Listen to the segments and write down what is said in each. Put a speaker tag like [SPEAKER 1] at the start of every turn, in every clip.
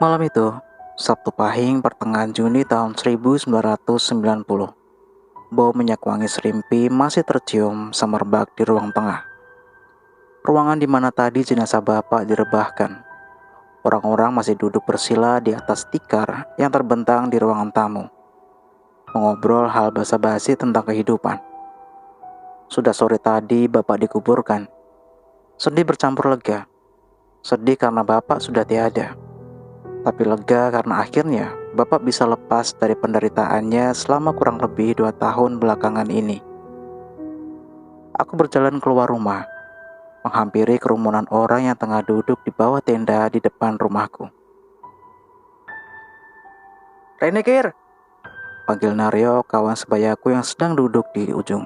[SPEAKER 1] Malam itu, Sabtu Pahing pertengahan Juni tahun 1990, bau minyak wangi serimpi masih tercium semerbak di ruang tengah. Ruangan di mana tadi jenazah bapak direbahkan. Orang-orang masih duduk bersila di atas tikar yang terbentang di ruangan tamu, mengobrol hal basa-basi tentang kehidupan. Sudah sore tadi bapak dikuburkan. Sedih bercampur lega. Sedih karena bapak sudah tiada. Tapi lega karena akhirnya bapak bisa lepas dari penderitaannya selama kurang lebih 2 tahun belakangan ini. Aku berjalan keluar rumah, menghampiri kerumunan orang yang tengah duduk di bawah tenda di depan rumahku. "Rene Kir!" panggil Naryo, kawan sebayaku yang sedang duduk di ujung.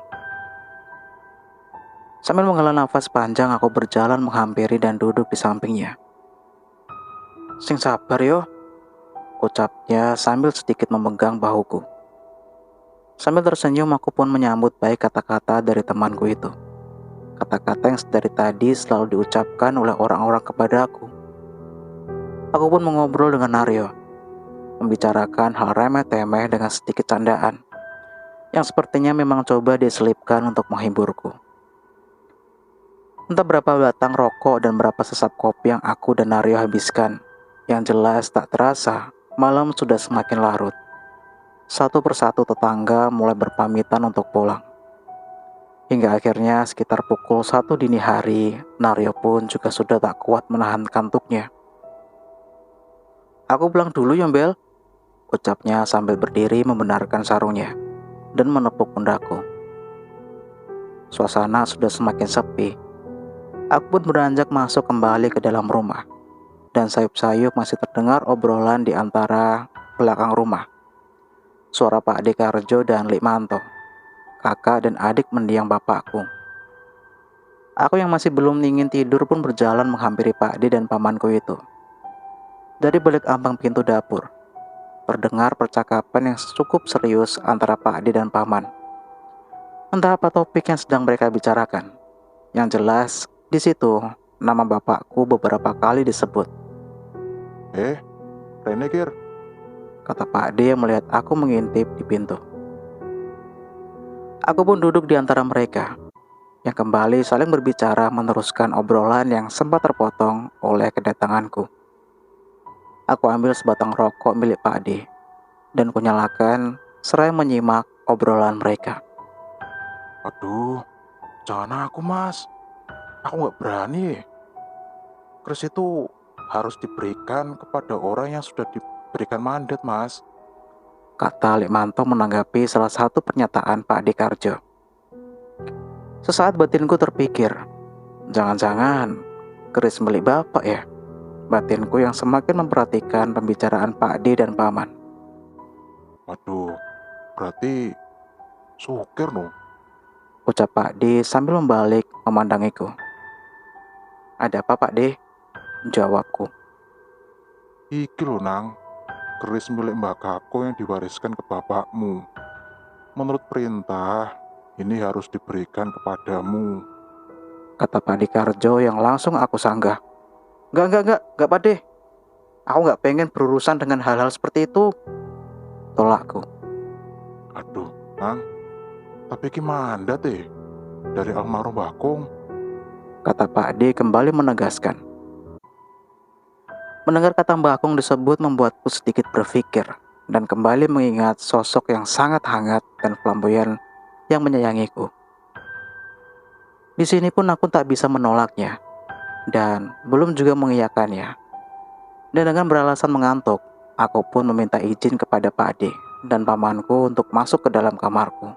[SPEAKER 1] Sambil menghela nafas panjang, aku berjalan menghampiri dan duduk di sampingnya. "Sing sabar yo," ucapnya sambil sedikit memegang bahuku. Sambil tersenyum, aku pun menyambut baik kata-kata dari temanku itu. Kata-kata yang dari tadi selalu diucapkan oleh orang-orang kepada aku. Aku pun mengobrol dengan Naryo, membicarakan hal remeh-temeh dengan sedikit candaan, yang sepertinya memang coba diselipkan untuk menghiburku. Entah berapa batang rokok dan berapa sesap kopi yang aku dan Naryo habiskan, yang jelas tak terasa, malam sudah semakin larut. Satu persatu tetangga mulai berpamitan untuk pulang. Hingga akhirnya sekitar pukul 1 dini hari, Naryo pun juga sudah tak kuat menahan kantuknya. "Aku pulang dulu ya, Bel," ucapnya sambil berdiri membenarkan sarungnya dan menepuk pundakku. Suasana sudah semakin sepi. Aku pun beranjak masuk kembali ke dalam rumah, dan sayup-sayup masih terdengar obrolan di antara belakang rumah. Suara Pak Ade Karjo dan Lik Manto, kakak dan adik mendiang bapakku. Aku yang masih belum ingin tidur pun berjalan menghampiri Pak Ade dan pamanku itu. Dari balik ambang pintu dapur, terdengar percakapan yang cukup serius antara Pak Ade dan paman. Entah apa topik yang sedang mereka bicarakan. Yang jelas, di situ nama bapakku beberapa kali disebut.
[SPEAKER 2] Rene Kir,
[SPEAKER 1] Kata Pak Ade yang melihat aku mengintip di pintu. Aku pun duduk di antara mereka, yang kembali saling berbicara meneruskan obrolan yang sempat terpotong oleh kedatanganku. Aku ambil sebatang rokok milik Pak Ade, dan kunyalakan seraya menyimak obrolan mereka.
[SPEAKER 2] aduh, jangan aku mas, aku gak berani. Kris itu harus diberikan kepada orang yang sudah diberikan mandat mas.
[SPEAKER 1] Kata Lik Manto menanggapi salah satu pernyataan Pak Ade Karjo. Sesaat batinku terpikir, jangan-jangan keris milik bapak ya? Batinku yang semakin memperhatikan pembicaraan Pak Ade dan paman.
[SPEAKER 2] Waduh, berarti sukir no.
[SPEAKER 1] Ucap Pak Ade sambil membalik memandangiku. "Ada apa Pak Ade?" Jawabku.
[SPEAKER 2] Iki lho nang, keris milik Mbak Kako yang diwariskan ke bapakmu. Menurut perintah, ini harus diberikan kepadamu.
[SPEAKER 1] Kata Pak Ade Karjo yang langsung aku sanggah. Enggak Pak Ade. Aku gak pengen berurusan dengan hal-hal seperti itu," tolakku.
[SPEAKER 2] Aduh, nang, tapi iki mandat dari almarhum Bakung.
[SPEAKER 1] Kata Pak Ade kembali menegaskan. Mendengar kata Mbak Akung disebut membuatku sedikit berpikir dan kembali mengingat sosok yang sangat hangat dan flamboyan yang menyayangiku. Di sini pun aku tak bisa menolaknya dan belum juga mengiyakannya. Dan dengan beralasan mengantuk, aku pun meminta izin kepada Pak Ade dan pamanku untuk masuk ke dalam kamarku.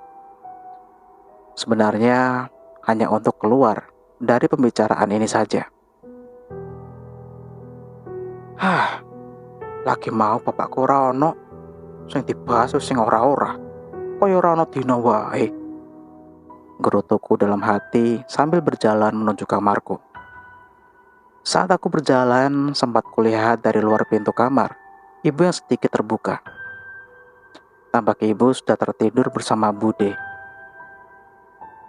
[SPEAKER 1] Sebenarnya hanya untuk keluar dari pembicaraan ini saja. Lagi mau bapakku ora ono sing dibahas sing ora-ora. Kaya ora ono dina wae. Gerutuku dalam hati sambil berjalan menuju kamarku. Saat aku berjalan, sempat kulihat dari luar pintu kamar, ibu yang sedikit terbuka. Tampak ibu sudah tertidur bersama Bude.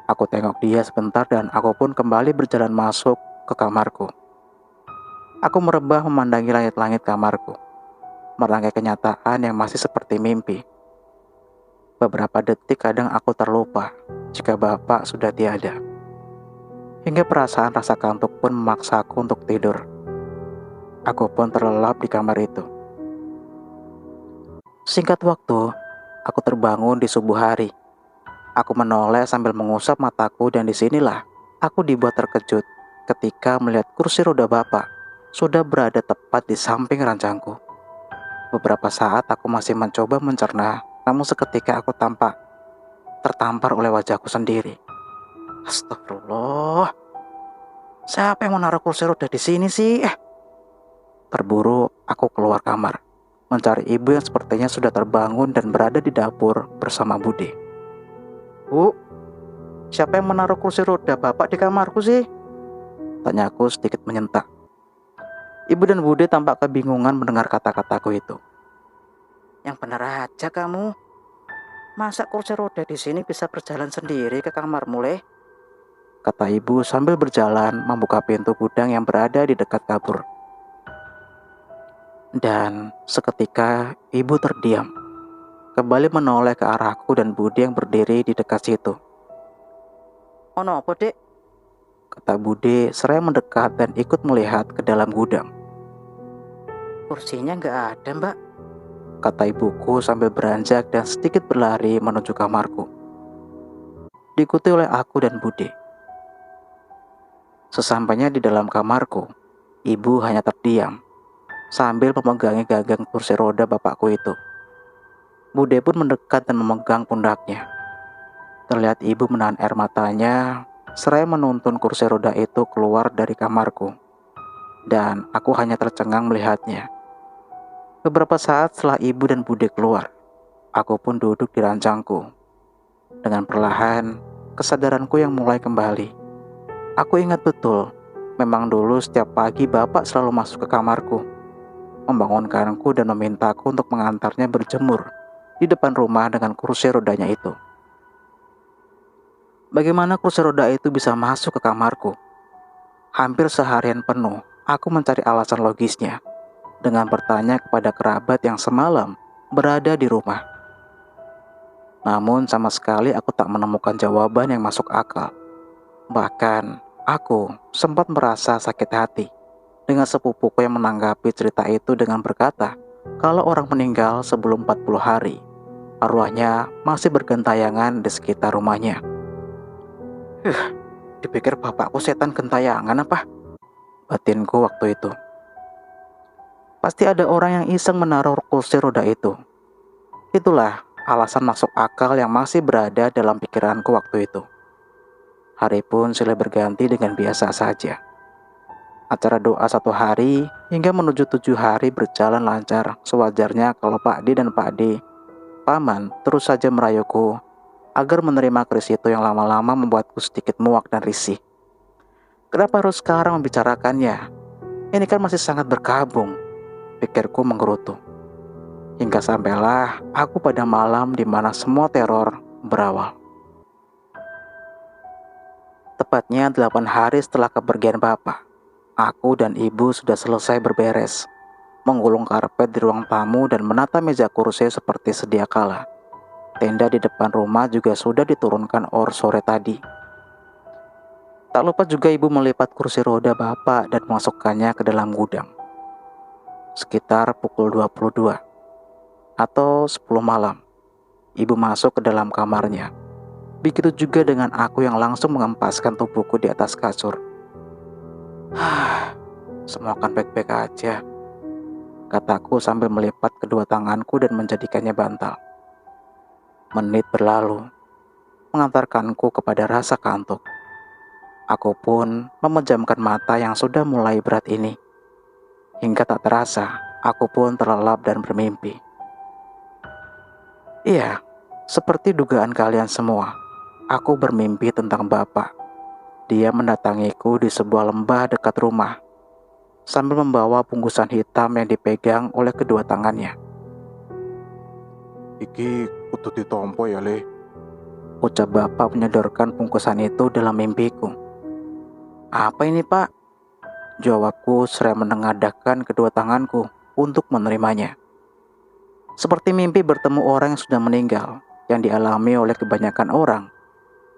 [SPEAKER 1] Aku tengok dia sebentar dan aku pun kembali berjalan masuk ke kamarku. Aku merebah memandangi langit-langit kamarku. merangkai kenyataan yang masih seperti mimpi. Beberapa detik kadang aku terlupa jika bapak sudah tiada. Hingga perasaan rasa kantuk pun memaksaku untuk tidur. Aku pun terlelap di kamar itu. Singkat waktu, aku terbangun di subuh hari. Aku menoleh sambil mengusap mataku dan disinilah aku dibuat terkejut ketika melihat kursi roda bapak sudah berada tepat di samping ranjangku. Beberapa saat aku masih mencoba mencerna, namun seketika aku tertampar oleh wajahku sendiri. Astagfirullah, siapa yang menaruh kursi roda di sini sih? Terburu aku keluar kamar, mencari ibu yang sepertinya sudah terbangun dan berada di dapur bersama Bude. Bu, siapa yang menaruh kursi roda bapak di kamarku sih? Tanyaku sedikit menyentak. Ibu dan Bude tampak kebingungan mendengar kata-kataku itu. Yang benar aja kamu. Masa kursi roda di sini bisa berjalan sendiri ke kamarmu, Leh? Kata ibu sambil berjalan membuka pintu gudang yang berada di dekat dapur. Dan seketika ibu terdiam, kembali menoleh ke arahku dan Bude yang berdiri di dekat situ. Ono apa, Dek? Kata Bude seraya mendekat dan ikut melihat ke dalam gudang. Kursinya nggak ada, Mbak, kata ibuku sambil beranjak dan sedikit berlari menuju kamarku. Diikuti oleh aku dan Bude. Sesampainya di dalam kamarku, ibu hanya terdiam sambil memegangi gagang kursi roda bapakku itu. Bude pun mendekat dan memegang pundaknya. Terlihat ibu menahan air matanya seraya menuntun kursi roda itu keluar dari kamarku. Dan aku hanya tercengang melihatnya. Beberapa saat setelah ibu dan Bude keluar, aku pun duduk di ranjangku. Dengan perlahan, kesadaranku yang mulai kembali. Aku ingat betul, memang dulu setiap pagi bapak selalu masuk ke kamarku, membangunkanku dan memintaku untuk mengantarnya berjemur di depan rumah dengan kursi rodanya itu. Bagaimana kursi roda itu bisa masuk ke kamarku? Hampir seharian penuh, aku mencari alasan logisnya dengan bertanya kepada kerabat yang semalam berada di rumah. Namun sama sekali aku tak menemukan jawaban yang masuk akal. Bahkan aku sempat merasa sakit hati dengan sepupuku yang menanggapi cerita itu dengan berkata, kalau orang meninggal sebelum 40 hari, arwahnya masih bergentayangan di sekitar rumahnya. Dipikir bapakku setan gentayangan apa? Batinku waktu itu. Pasti ada orang yang iseng menaruh kursi roda itu. Itulah alasan masuk akal yang masih berada dalam pikiranku waktu itu. Hari pun silih berganti dengan biasa saja. Acara doa 1 hari hingga menuju 7 hari berjalan lancar sewajarnya kalau Pak D dan Pak D, Paman, terus saja merayuku agar menerima keris itu yang lama-lama membuatku sedikit muak dan risih. Kenapa harus sekarang membicarakannya? Ini kan masih sangat berkabung, pikirku menggerutu. Hingga sampailah aku pada malam di mana semua teror berawal. Tepatnya 8 hari setelah kepergian bapak, aku dan ibu sudah selesai berberes, menggulung karpet di ruang tamu dan menata meja kursi seperti sedia kala. Tenda di depan rumah juga sudah diturunkan sore tadi. Tak lupa juga ibu melipat kursi roda bapak dan memasukkannya ke dalam gudang. Sekitar pukul 22 atau 10 malam, ibu masuk ke dalam kamarnya. Begitu juga dengan aku yang langsung mengempaskan tubuhku di atas kasur. Semua akan baik-baik aja, kataku sambil melipat kedua tanganku dan menjadikannya bantal. Menit berlalu, mengantarkanku kepada rasa kantuk. Aku pun memejamkan mata yang sudah mulai berat ini. Hingga tak terasa, aku pun terlelap dan bermimpi. Iya, seperti dugaan kalian semua, aku bermimpi tentang bapak. Dia mendatangiku di sebuah lembah dekat rumah, sambil membawa bungkusan hitam yang dipegang oleh kedua tangannya.
[SPEAKER 2] Iki kudu ditompo ya, Le.
[SPEAKER 1] Ucap bapak menyodorkan bungkusan itu dalam mimpiku. Apa ini, Pak? Jawabku seraya menengadahkan kedua tanganku untuk menerimanya. Seperti mimpi bertemu orang yang sudah meninggal, yang dialami oleh kebanyakan orang.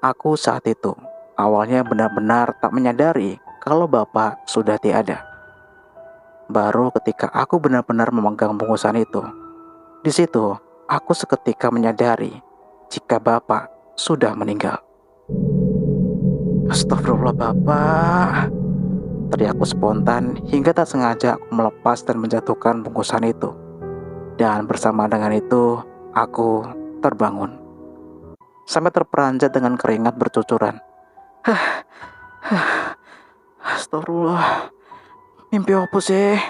[SPEAKER 1] Aku saat itu awalnya benar-benar tak menyadari kalau Bapak sudah tiada. Baru ketika aku benar-benar memegang bungkusan itu, di situ aku seketika menyadari jika Bapak sudah meninggal. Astagfirullah Bapak, teriakku spontan hingga tak sengaja aku melepas dan menjatuhkan bungkusan itu. Dan bersama dengan itu, aku terbangun. Sampai terperanjat dengan keringat bercucuran. Astagfirullah, mimpi apa sih?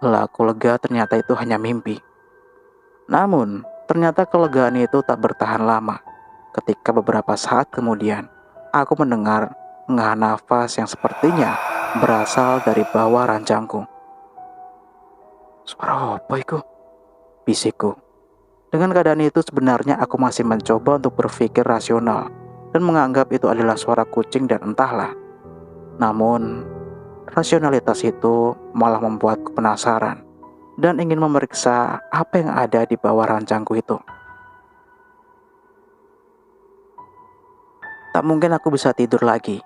[SPEAKER 1] Lah aku lega ternyata itu hanya mimpi. Namun, ternyata kelegaan itu tak bertahan lama. Ketika beberapa saat kemudian, aku mendengar menghela nafas yang sepertinya berasal dari bawah ranjangku. Suara apa itu? Bisikku. Dengan keadaan itu sebenarnya aku masih mencoba untuk berpikir rasional dan menganggap itu adalah suara kucing dan entahlah. Namun, rasionalitas itu malah membuatku penasaran dan ingin memeriksa apa yang ada di bawah ranjangku itu. Tak mungkin aku bisa tidur lagi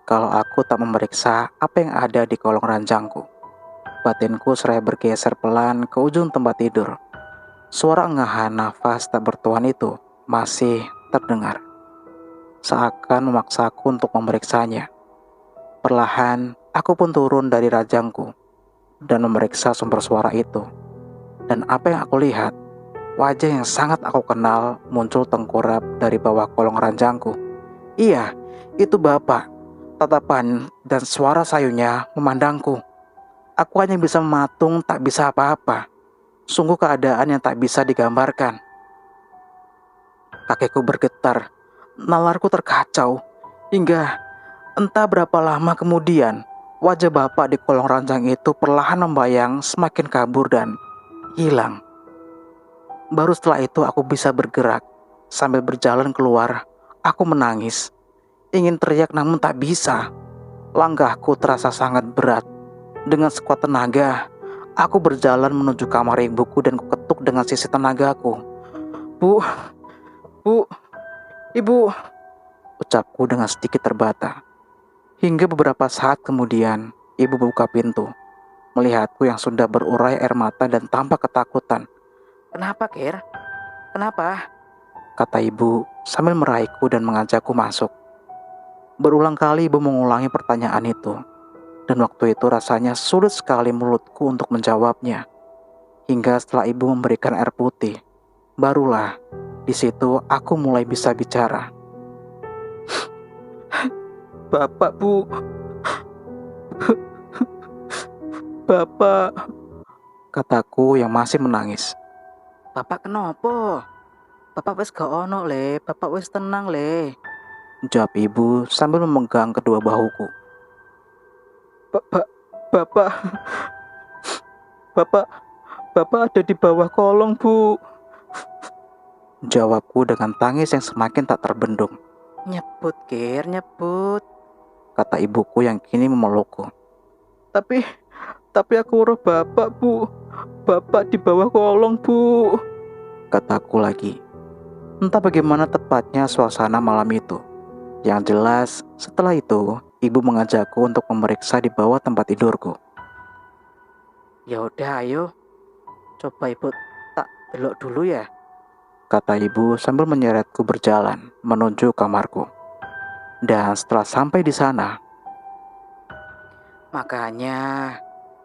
[SPEAKER 1] kalau aku tak memeriksa apa yang ada di kolong ranjangku. Batinku seraya bergeser pelan ke ujung tempat tidur. Suara engahan nafas tak bertuan itu masih terdengar. Seakan memaksaku untuk memeriksanya. Perlahan, aku pun turun dari ranjangku dan memeriksa sumber suara itu. Dan apa yang aku lihat, wajah yang sangat aku kenal muncul tengkurap dari bawah kolong ranjangku. Iya, itu Bapak. Tatapan dan suara sayunya memandangku. Aku hanya bisa mematung, tak bisa apa-apa. Sungguh keadaan yang tak bisa digambarkan. Kakiku bergetar, nalarku terkacau, hingga entah berapa lama kemudian, wajah Bapak di kolong ranjang itu perlahan membayang semakin kabur dan hilang. Baru setelah itu aku bisa bergerak. Sambil berjalan keluar, aku menangis. Ingin teriak namun tak bisa. Langkahku terasa sangat berat. Dengan sekuat tenaga, aku berjalan menuju kamar ibuku dan kuketuk dengan sisi tenagaku. Bu, ibu, ucapku dengan sedikit terbata. Hingga beberapa saat kemudian, ibu buka pintu. Melihatku yang sudah berurai air mata dan tampak ketakutan. Kenapa, Kir? Kenapa? Kata ibu sambil meraihku dan mengajakku masuk. Berulang kali ibu mengulangi pertanyaan itu. Dan waktu itu rasanya sulit sekali mulutku untuk menjawabnya. Hingga setelah ibu memberikan air putih, barulah di situ aku mulai bisa bicara. Bapak, Bu. Bapak, kataku yang masih menangis. Bapak kenapa? Bapak wis gak ono le, bapak wis tenang le. Jawab ibu sambil memegang kedua bahuku. Bapak, Bapak ada di bawah kolong, Bu. Jawabku dengan tangis yang semakin tak terbendung. Nyebut, Kir, nyebut, kata ibuku yang kini memelukku. Tapi aku roh Bapak, Bu. Bapak di bawah kolong, Bu, kataku lagi. Entah bagaimana tepatnya suasana malam itu. Yang jelas, setelah itu, ibu mengajakku untuk memeriksa di bawah tempat tidurku. Ya udah, ayo. Coba ibu tak belok dulu ya, kata ibu sambil menyeretku berjalan menuju kamarku. Dan setelah sampai di sana, makanya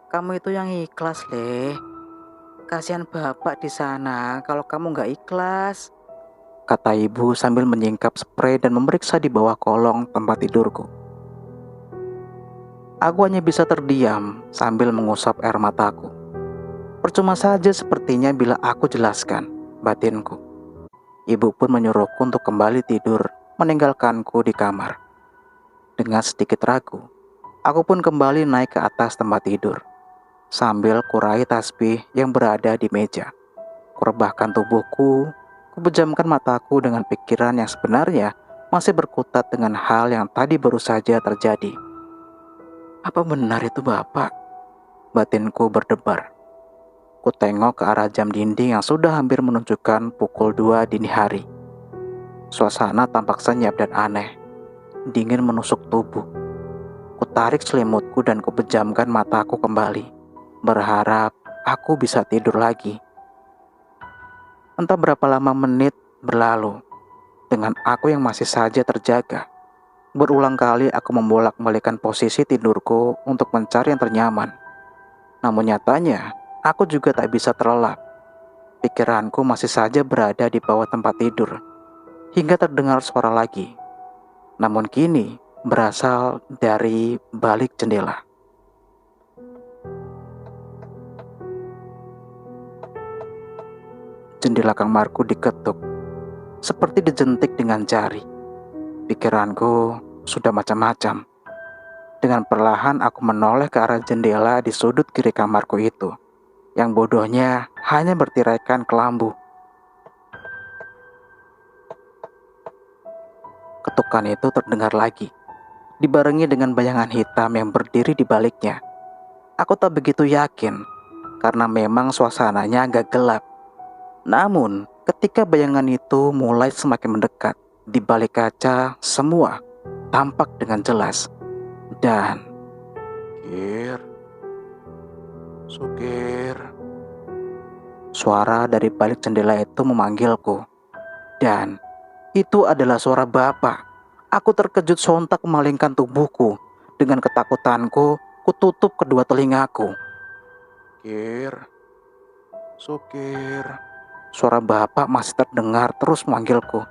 [SPEAKER 1] kamu itu yang ikhlas, Le. Kasihan bapak di sana kalau kamu nggak ikhlas, kata ibu sambil menyingkap spray dan memeriksa di bawah kolong tempat tidurku. Aku hanya bisa terdiam sambil mengusap air mataku. Percuma saja sepertinya bila aku jelaskan batinku. Ibu pun menyuruhku untuk kembali tidur, meninggalkanku di kamar. Dengan sedikit ragu, aku pun kembali naik ke atas tempat tidur. Sambil kurai tasbih yang berada di meja. Kurebahkan tubuhku, kupejamkan mataku dengan pikiran yang sebenarnya masih berkutat dengan hal yang tadi baru saja terjadi. Apa benar itu Bapak? Batinku berdebar. Ku tengok ke arah jam dinding yang sudah hampir menunjukkan pukul 2 dini hari. Suasana tampak senyap dan aneh. Dingin menusuk tubuh. Ku tarik selimutku dan kupejamkan mataku kembali, berharap aku bisa tidur lagi. Entah berapa lama menit berlalu, dengan aku yang masih saja terjaga. Berulang kali aku membolak-balikan posisi tidurku untuk mencari yang ternyaman. Namun nyatanya, aku juga tak bisa terlelap. Pikiranku masih saja berada di bawah tempat tidur, hingga terdengar suara lagi. Namun kini berasal dari balik jendela. Jendela kamarku diketuk, seperti dijentik dengan jari. Pikiranku sudah macam-macam. Dengan perlahan aku menoleh ke arah jendela di sudut kiri kamarku itu, yang bodohnya hanya bertiraikan kelambu. Ketukan itu terdengar lagi, dibarengi dengan bayangan hitam yang berdiri di baliknya. Aku tak begitu yakin, karena memang suasananya agak gelap. Namun, ketika bayangan itu mulai semakin mendekat, di balik kaca semua tampak dengan jelas. Dan
[SPEAKER 2] Kir, Sukir.
[SPEAKER 1] suara dari balik jendela itu memanggilku. Dan itu adalah suara Bapak. Aku terkejut sontak memalingkan tubuhku. Dengan ketakutanku, kututup kedua telingaku.
[SPEAKER 2] Kir, Sukir.
[SPEAKER 1] Suara Bapak masih terdengar terus memanggilku.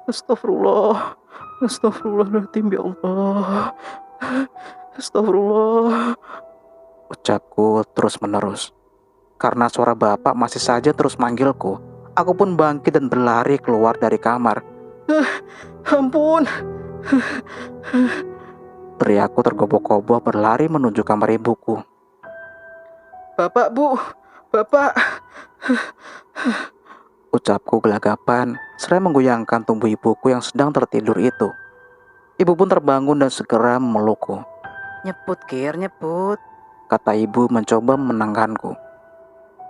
[SPEAKER 1] Astagfirullah. Astagfirullahaladzim ya Allah. Astagfirullah. Ucapku terus menerus. Karena suara Bapak masih saja terus manggilku, aku pun bangkit dan berlari keluar dari kamar. Ampun. Teriakku tergopoh-gopoh berlari menuju kamar ibuku. Bapak, Bu. Bapak. Ucapku gelagapan, seraya menggoyangkan tubuh ibuku yang sedang tertidur itu. Ibu pun terbangun dan segera memelukku. Nyebut, Kir, nyebut, kata ibu mencoba menenangkanku.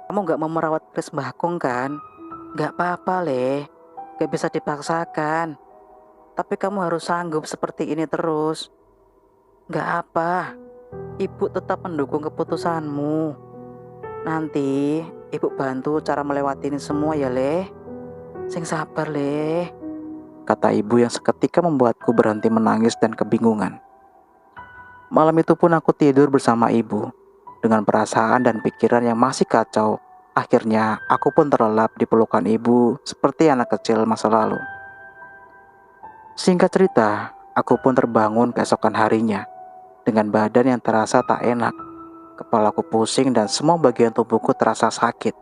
[SPEAKER 1] Kamu gak mau merawat Kris Mbakung kan? Gak apa-apa, Le. Gak bisa dipaksakan. Tapi kamu harus sanggup seperti ini terus. Gak apa. Ibu tetap mendukung keputusanmu. Nanti ibu bantu cara melewati ini semua ya, Le. Sing sabar, Le, kata ibu yang seketika membuatku berhenti menangis dan kebingungan. Malam itu pun aku tidur bersama ibu. Dengan perasaan dan pikiran yang masih kacau, akhirnya aku pun terlelap di pelukan ibu seperti anak kecil masa lalu. Singkat cerita, aku pun terbangun keesokan harinya dengan badan yang terasa tak enak. Kepalaku pusing dan semua bagian tubuhku terasa sakit.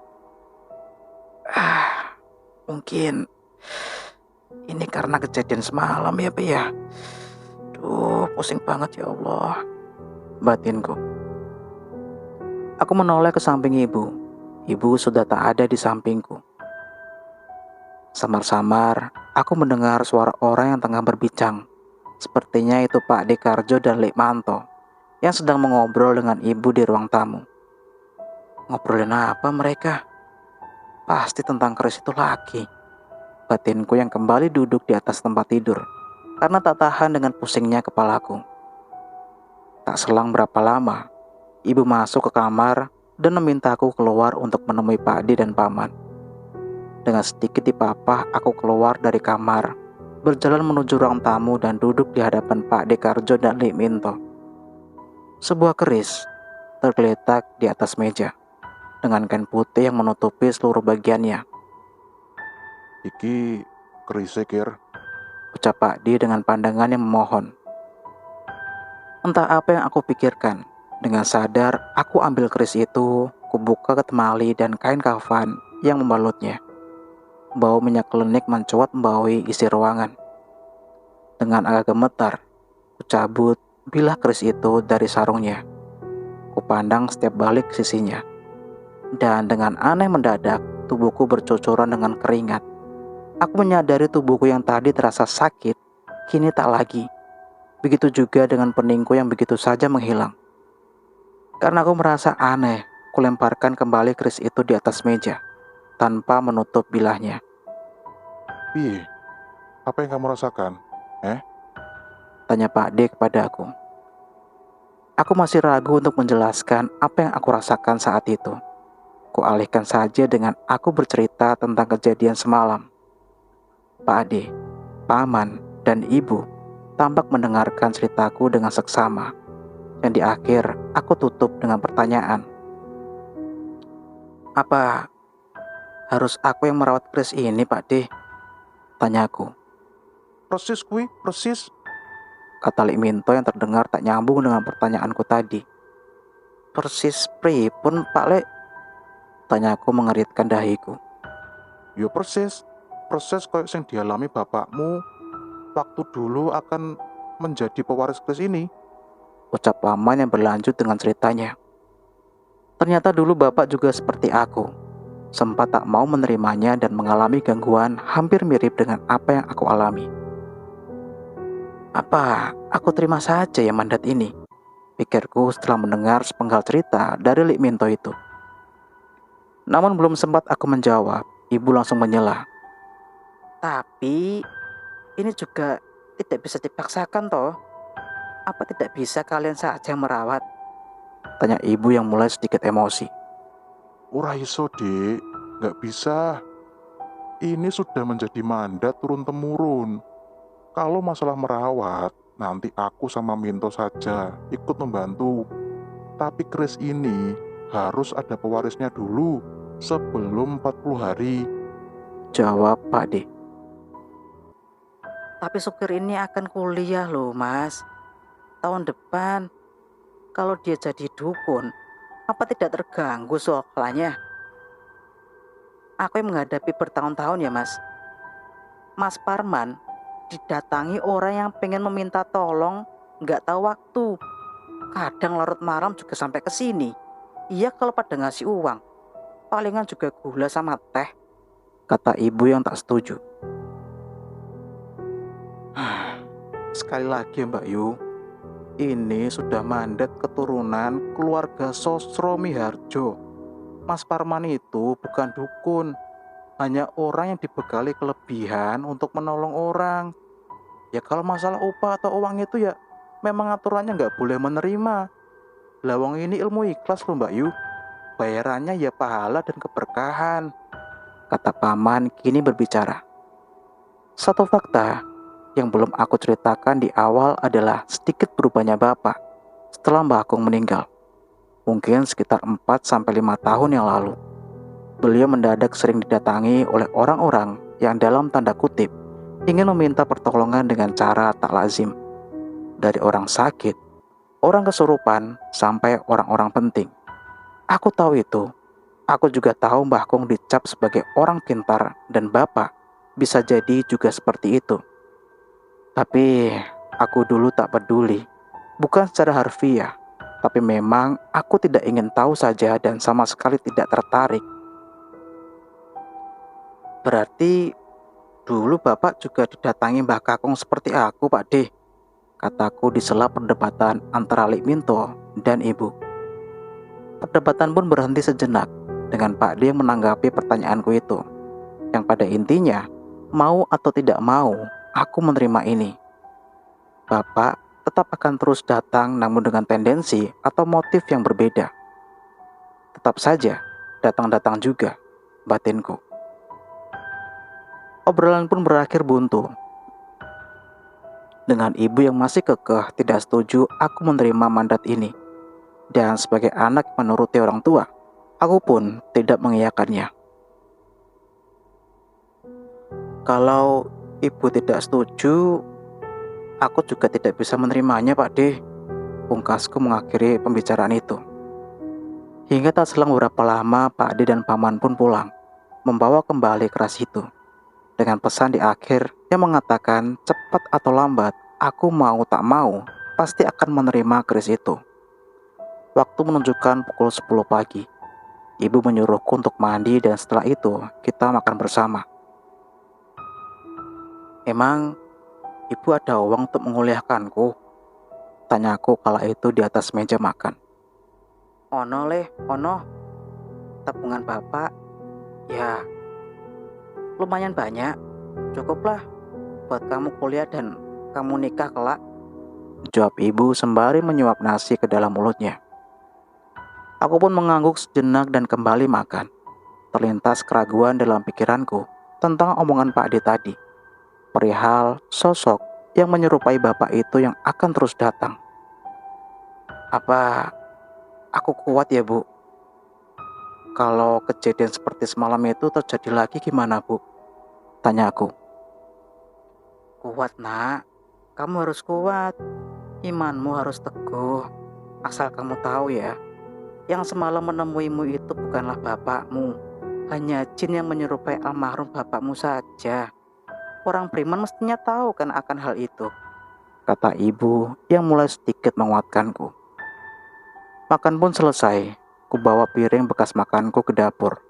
[SPEAKER 1] Mungkin ini karena kejadian semalam ya, Pi ya. Duh, pusing banget ya Allah, batinku. Aku menoleh ke samping ibu. Ibu sudah tak ada di sampingku. Samar-samar, aku mendengar suara orang yang tengah berbincang. Sepertinya itu Pak Dekarjo dan Lek Manto yang sedang mengobrol dengan ibu di ruang tamu. Ngobrolin apa mereka? Pasti tentang keris itu lagi. Batinku yang kembali duduk di atas tempat tidur karena tak tahan dengan pusingnya kepalaku. Tak selang berapa lama, ibu masuk ke kamar dan memintaku keluar untuk menemui Pak D dan Paman. Dengan sedikit dipapah, aku keluar dari kamar, berjalan menuju ruang tamu dan duduk di hadapan Pak Dekarjo dan Lek Minto. Sebuah keris tergeletak di atas meja dengan kain putih yang menutupi seluruh bagiannya.
[SPEAKER 2] Iki kerise, Kir.
[SPEAKER 1] Ucap Pak D dengan pandangan yang memohon. Entah apa yang aku pikirkan. Dengan sadar, aku ambil keris itu, kubuka ketemali dan kain kafan yang membalutnya. Bau minyak klenik mencuat membawahi isi ruangan. Dengan agak gemetar, kucabut bilah keris itu dari sarungnya. Kupandang setiap balik sisinya. Dan dengan aneh mendadak, tubuhku bercucuran dengan keringat. Aku menyadari tubuhku yang tadi terasa sakit, kini tak lagi. Begitu juga dengan peningku yang begitu saja menghilang. Karena aku merasa aneh, aku lemparkan kembali keris itu di atas meja, tanpa menutup bilahnya.
[SPEAKER 2] Piye? Apa yang kamu rasakan?
[SPEAKER 1] Tanya Pak D kepada aku. Aku masih ragu untuk menjelaskan apa yang aku rasakan saat itu. Kualihkan saja dengan aku bercerita tentang kejadian semalam. Pak D, Paman, dan Ibu tampak mendengarkan ceritaku dengan seksama. Dan di akhir, aku tutup dengan pertanyaan. Apa harus aku yang merawat keris ini, Pak D? Tanyaku.
[SPEAKER 2] Persis kui, persis.
[SPEAKER 1] Kata Lik Minto yang terdengar tak nyambung dengan pertanyaanku tadi. Persis pripun, Pak Lek? Tanyaku mengeritkan dahiku.
[SPEAKER 2] Yo persis. Persis kayak yang dialami bapakmu waktu dulu akan menjadi pewaris keris ini.
[SPEAKER 1] Ucap paman yang berlanjut dengan ceritanya. Ternyata dulu bapak juga seperti aku. Sempat tak mau menerimanya dan mengalami gangguan hampir mirip dengan apa yang aku alami. Apa aku terima saja ya mandat ini? Pikirku setelah mendengar sepenggal cerita dari Lik Minto itu. Namun belum sempat aku menjawab, ibu langsung menyela. Tapi ini juga tidak bisa dipaksakan toh. Apa tidak bisa kalian saja merawat? Tanya ibu yang mulai sedikit emosi.
[SPEAKER 2] Ora iso, Dek. Nggak bisa. Ini sudah menjadi mandat turun-temurun. Kalau masalah merawat, nanti aku sama Minto saja ikut membantu. Tapi keris ini harus ada pewarisnya dulu sebelum 40 hari.
[SPEAKER 1] Jawab Pak D. Tapi supir ini akan kuliah loh mas. Tahun depan, kalau dia jadi dukun, apa tidak terganggu sekolahnya? Aku yang menghadapi bertahun-tahun ya mas. Mas Parman didatangi orang yang pengen meminta tolong, nggak tahu waktu. Kadang larut malam juga sampai ke sini. Iya kalau pada ngasih uang, palingan juga gula sama teh. Kata ibu yang tak setuju. Sekali lagi Mbak Yu, ini sudah mandat keturunan keluarga Sosro Miharjo. Mas Parman itu bukan dukun, hanya orang yang dibekali kelebihan untuk menolong orang. Ya kalau masalah upah atau uang itu ya memang aturannya nggak boleh menerima. Lawang ini ilmu ikhlas loh Mbak Yu. Bayarannya ya pahala dan keberkahan. Kata paman kini berbicara. Satu fakta yang belum aku ceritakan di awal adalah sedikit berubahnya bapak setelah Mbak Akung meninggal. Mungkin sekitar 4-5 tahun yang lalu. Beliau mendadak sering didatangi oleh orang-orang yang dalam tanda kutip ingin meminta pertolongan dengan cara tak lazim. Dari orang sakit, orang kesurupan, sampai orang-orang penting. Aku tahu itu. Aku juga tahu Mbah Kong dicap sebagai orang pintar dan bapak bisa jadi juga seperti itu. Tapi aku dulu tak peduli. Bukan secara harfiah, tapi memang aku tidak ingin tahu saja dan sama sekali tidak tertarik. Berarti dulu bapak juga didatangi Mbah Kakung seperti aku, Pak D. Kataku di sela perdebatan antara Lik Minto dan ibu. Perdebatan pun berhenti sejenak dengan Pak D yang menanggapi pertanyaanku itu. Yang pada intinya, mau atau tidak mau, aku menerima ini. Bapak tetap akan terus datang namun dengan tendensi atau motif yang berbeda. Tetap saja, datang-datang juga, batinku. Obrolan pun berakhir buntu. Dengan ibu yang masih kekeh tidak setuju aku menerima mandat ini. Dan sebagai anak menuruti orang tua, aku pun tidak mengiyakannya. Kalau ibu tidak setuju, aku juga tidak bisa menerimanya, Pak D. Pungkasku mengakhiri pembicaraan itu. Hingga tak selang beberapa lama, Pak D dan Paman pun pulang, membawa kembali keras itu. Dengan pesan di akhir yang mengatakan cepat atau lambat, aku mau tak mau, pasti akan menerima keris itu. Waktu menunjukkan pukul 10 pagi. Ibu menyuruhku untuk mandi dan setelah itu kita makan bersama. Emang ibu ada uang untuk menguliahkanku? Tanyaku kala itu di atas meja makan. Ono leh, ono. tabungan bapak, ya lumayan banyak. Cukuplah buat kamu kuliah dan kamu nikah kelak, jawab ibu sembari menyuap nasi ke dalam mulutnya. Aku pun mengangguk sejenak dan kembali makan. Terlintas keraguan dalam pikiranku tentang omongan Pak Ade tadi, perihal sosok yang menyerupai bapak itu yang akan terus datang. Apa aku kuat ya, Bu? Kalau kejadian seperti semalam itu terjadi lagi gimana, Bu? Tanya aku. Kuat, nak. Kamu harus kuat. Imanmu harus teguh. Asal kamu tahu ya, yang semalam menemuimu itu bukanlah bapakmu. Hanya jin yang menyerupai almarhum bapakmu saja. Orang beriman mestinya tahu kan akan hal itu, kata ibu yang mulai sedikit menguatkanku. Makan pun selesai. Ku bawa piring bekas makanku ke dapur.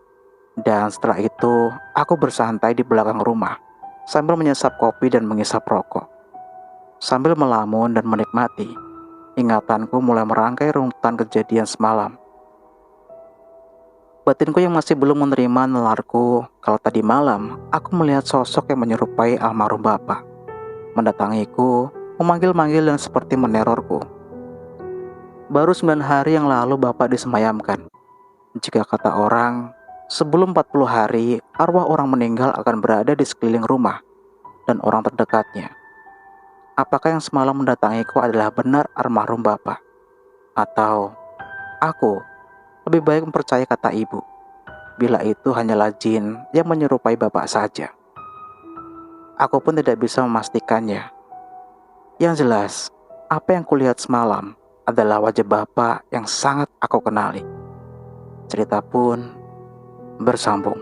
[SPEAKER 1] Dan setelah itu, aku bersantai di belakang rumah sambil menyesap kopi dan mengisap rokok. Sambil melamun dan menikmati, ingatanku mulai merangkai runtutan kejadian semalam. Batinku yang masih belum menerima nalarku kalau tadi malam aku melihat sosok yang menyerupai almarhum bapak mendatangiku, memanggil-manggil dan seperti menerorku. Baru 9 hari yang lalu bapak disemayamkan. Jika kata orang, sebelum 40 hari arwah orang meninggal akan berada di sekeliling rumah dan orang terdekatnya. Apakah yang semalam mendatangiku adalah benar almarhum bapak? Atau aku lebih baik mempercayai kata ibu, bila itu hanyalah jin yang menyerupai bapak saja? Aku pun tidak bisa memastikannya. Yang jelas, apa yang kulihat semalam adalah wajah bapak yang sangat aku kenali. Cerita pun bersambung.